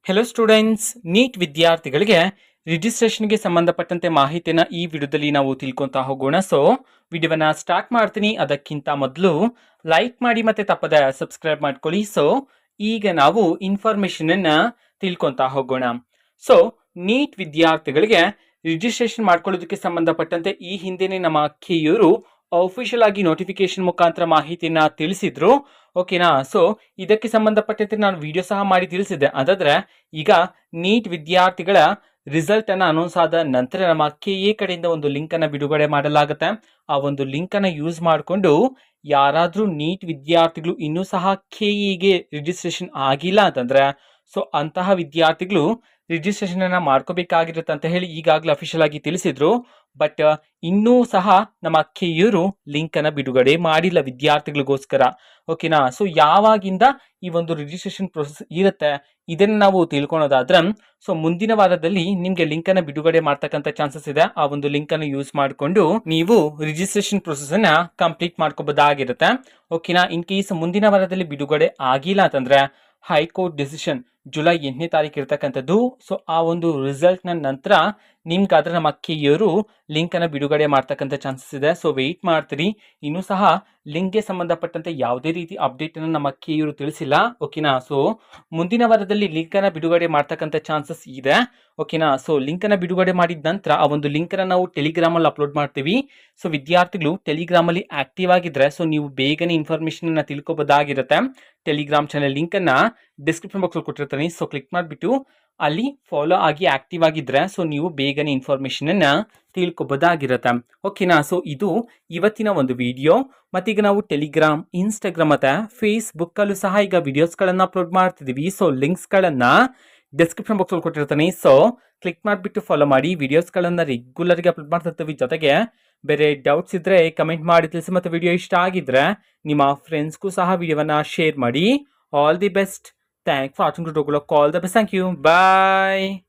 Hello students, neat ವಿದ್ಯಾರ್ಥಿಗಳಿಗೆ ರಿಜಿಸ್ಟ್ರೇಷನ್ಗೆ ಸಂಬಂಧಪಟ್ಟಂತೆ ಮಾಹಿತಿನ ಈ ವಿಡಿಯೋದಲ್ಲಿ ನಾವು ತಿಳ್ಕೊಂತಾ ಹೋಗೋಣ. ಸೊ ವಿಡಿಯೋವನ್ನ ಸ್ಟಾರ್ಟ್ ಮಾಡ್ತೀನಿ. ಅದಕ್ಕಿಂತ ಮೊದಲು ಲೈಕ್ ಮಾಡಿ ಮತ್ತೆ ತಪ್ಪದೆ ಸಬ್ಸ್ಕ್ರೈಬ್ ಮಾಡ್ಕೊಳ್ಳಿ. ಸೊ ಈಗ ನಾವು ಇನ್ಫಾರ್ಮೇಶನ್ ಅನ್ನ ತಿಳ್ಕೊಂತಾ ಹೋಗೋಣ. ಸೊ ನೀಟ್ ವಿದ್ಯಾರ್ಥಿಗಳಿಗೆ ರಿಜಿಸ್ಟ್ರೇಷನ್ ಮಾಡ್ಕೊಳ್ಳೋದಕ್ಕೆ ಸಂಬಂಧಪಟ್ಟಂತೆ ಈ ಹಿಂದೆನೆ ನಮ್ಮ ಕೆಯವರು ಅಫಿಷಿಯಲ್ ಆಗಿ ನೋಟಿಫಿಕೇಶನ್ ಮುಖಾಂತರ ಮಾಹಿತಿನ ತಿಳಿಸಿದ್ರು. ಓಕೆನಾ. ಸೊ ಇದಕ್ಕೆ ಸಂಬಂಧಪಟ್ಟಂತೆ ನಾನು ವಿಡಿಯೋ ಸಹ ಮಾಡಿ ತಿಳಿಸಿದ್ದೆ. ಅದಾದ್ರೆ ಈಗ ನೀಟ್ ವಿದ್ಯಾರ್ಥಿಗಳ ರಿಸಲ್ಟ್ ಅನ್ನ ಅನೌನ್ಸ್ ಆದ ನಂತರ ನಮ್ಮ ಕೆಎ ಕಡೆಯಿಂದ ಒಂದು ಲಿಂಕ್ ಅನ್ನ ಬಿಡುಗಡೆ ಮಾಡಲಾಗುತ್ತೆ. ಆ ಒಂದು ಲಿಂಕ್ ಅನ್ನ ಯೂಸ್ ಮಾಡಿಕೊಂಡು ಯಾರಾದ್ರೂ ನೀಟ್ ವಿದ್ಯಾರ್ಥಿಗಳು ಇನ್ನೂ ಸಹ ಕೆಇಗೆ ರಿಜಿಸ್ಟ್ರೇಷನ್ ಆಗಿಲ್ಲ ಅಂತಂದ್ರೆ ಸೊ ಅಂತಹ ವಿದ್ಯಾರ್ಥಿಗಳು ರಿಜಿಸ್ಟ್ರೇಷನ್ ಅನ್ನ ಮಾಡ್ಕೋಬೇಕಾಗಿರುತ್ತೆ ಅಂತ ಹೇಳಿ ಈಗಾಗಲೇ ಅಫಿಷಿಯಲ್ ಆಗಿ ತಿಳಿಸಿದ್ರು. ಬಟ್ ಇನ್ನೂ ಸಹ ನಮ್ಮ ಕೆಯವರು ಲಿಂಕ್ ಅನ್ನ ಬಿಡುಗಡೆ ಮಾಡಿಲ್ಲ ವಿದ್ಯಾರ್ಥಿಗಳಿಗೋಸ್ಕರ. ಓಕೆನಾ. ಸೊ ಯಾವಾಗಿಂದ ಈ ಒಂದು ರಿಜಿಸ್ಟ್ರೇಷನ್ ಪ್ರೊಸೆಸ್ ಇರುತ್ತೆ ಇದನ್ನ ನಾವು ತಿಳ್ಕೊಳೋದಾದ್ರೆ ಸೊ ಮುಂದಿನ ವಾರದಲ್ಲಿ ನಿಮ್ಗೆ ಲಿಂಕ್ ಅನ್ನ ಬಿಡುಗಡೆ ಮಾಡ್ತಕ್ಕಂಥ ಚಾನ್ಸಸ್ ಇದೆ. ಆ ಒಂದು ಲಿಂಕ್ ಅನ್ನು ಯೂಸ್ ಮಾಡಿಕೊಂಡು ನೀವು ರಿಜಿಸ್ಟ್ರೇಷನ್ ಪ್ರೊಸೆಸ್ ಅನ್ನ ಕಂಪ್ಲೀಟ್ ಮಾಡ್ಕೋಬಹುದಾಗಿರುತ್ತೆ. ಓಕೆನಾ. ಇನ್ ಕೇಸ್ ಮುಂದಿನ ವಾರದಲ್ಲಿ ಬಿಡುಗಡೆ ಆಗಿಲ್ಲ ಅಂತಂದ್ರೆ ಹೈಕೋರ್ಟ್ ಡಿಸಿಷನ್ ಜುಲೈ 8ನೇ ತಾರೀಕು ಇರ್ತಕ್ಕಂಥದ್ದು. ಸೊ ಆ ಒಂದು ರಿಸಲ್ಟ್ ನ ನಂತರ ನಿಮ್ಗಾದ್ರೆ ನಮ್ಮ ಕೆಯವರು ಲಿಂಕ್ ಅನ್ನ ಬಿಡುಗಡೆ ಮಾಡ್ತಕ್ಕಂಥ ಚಾನ್ಸಸ್ ಇದೆ. ಸೊ ವೆಯ್ಟ್ ಮಾಡ್ತೀರಿ. ಇನ್ನೂ ಸಹ ಲಿಂಕ್ಗೆ ಸಂಬಂಧಪಟ್ಟಂತೆ ಯಾವುದೇ ರೀತಿ ಅಪ್ಡೇಟ್ ಅನ್ನು ನಮ್ಮ ಕೆಯವರು ತಿಳಿಸಿಲ್ಲ. ಓಕೆನಾ. ಸೊ ಮುಂದಿನ ವಾರದಲ್ಲಿ ಲಿಂಕ್ ಅನ್ನ ಬಿಡುಗಡೆ ಮಾಡ್ತಕ್ಕಂಥ ಚಾನ್ಸಸ್ ಇದೆ. ಓಕೆನಾ. ಸೊ ಲಿಂಕ್ ಅನ್ನ ಬಿಡುಗಡೆ ಮಾಡಿದ ನಂತರ ಆ ಒಂದು ಲಿಂಕ್ ಅನ್ನ ನಾವು ಟೆಲಿಗ್ರಾಮ್ ಅಲ್ಲಿ ಅಪ್ಲೋಡ್ ಮಾಡ್ತೀವಿ. ಸೊ ವಿದ್ಯಾರ್ಥಿಗಳು ಟೆಲಿಗ್ರಾಮ್ ಅಲ್ಲಿ ಆಕ್ಟಿವ್ ಆಗಿದ್ರೆ ಸೊ ನೀವು ಬೇಗನೆ ಇನ್ಫಾರ್ಮೇಶನ್ ಅನ್ನ ತಿಳ್ಕೊಬೋದಾಗಿರುತ್ತೆ. ಟೆಲಿಗ್ರಾಮ್ ಚಾನೆಲ್ ಲಿಂಕ್ ಅನ್ನ ಡಿಸ್ಕ್ರಿಪ್ಷನ್ ಬಾಕ್ಸ್ ಅಲ್ಲಿ ಕೊಟ್ಟಿರ್ತೀನಿ. ಸೊ ಕ್ಲಿಕ್ ಮಾಡಿಬಿಟ್ಟು ಅಲ್ಲಿ ಫಾಲೋ ಆಗಿ ಆಕ್ಟಿವ್ ಆಗಿದ್ರೆ ಸೊ ನೀವು ಬೇಗನೆ ಇನ್ಫಾರ್ಮೇಶನ್ ಅನ್ನ ತಿಳ್ಕೊಬೋದಾಗಿರುತ್ತೆ. ಓಕೆನಾ. ಸೊ ಇದು ಇವತ್ತಿನ ಒಂದು ವಿಡಿಯೋ. ಮತ್ತೀಗ ನಾವು ಟೆಲಿಗ್ರಾಮ್, ಇನ್ಸ್ಟಾಗ್ರಾಮ್ ಮತ್ತೆ ಫೇಸ್ಬುಕ್ ಅಲ್ಲೂ ಸಹ ಈಗ ವಿಡಿಯೋಸ್ ಗಳನ್ನ ಅಪ್ಲೋಡ್ ಮಾಡ್ತಿದೀವಿ. ಸೊ ಲಿಂಕ್ಸ್ ಗಳನ್ನ ಡಿಸ್ಕ್ರಿಪ್ಷನ್ ಬಾಕ್ಸ್ ಅಲ್ಲಿ ಕೊಟ್ಟಿರ್ತೀನಿ. ಸೊ ಕ್ಲಿಕ್ ಮಾಡಿಬಿಟ್ಟು ಫಾಲೋ ಮಾಡಿ. ವಿಡಿಯೋಸ್ ಗಳನ್ನ ರೆಗ್ಯುಲರ್ ಗೆ ಅಪ್ಲೋಡ್ ಮಾಡ್ತಿರ್ತೀವಿ. ಜೊತೆಗೆ ಬೇರೆ ಡೌಟ್ಸ್ ಇದ್ರೆ ಕಮೆಂಟ್ ಮಾಡಿ ತಿಳಿಸಿ. ಮತ್ತೆ ವಿಡಿಯೋ ಇಷ್ಟ ಆಗಿದ್ರೆ ನಿಮ್ಮ ಫ್ರೆಂಡ್ಸ್ಗೂ ಸಹ ವಿಡಿಯೋವನ್ನ ಶೇರ್ ಮಾಡಿ. All the best. Thanks for watching. To call the best. Thank you. Bye.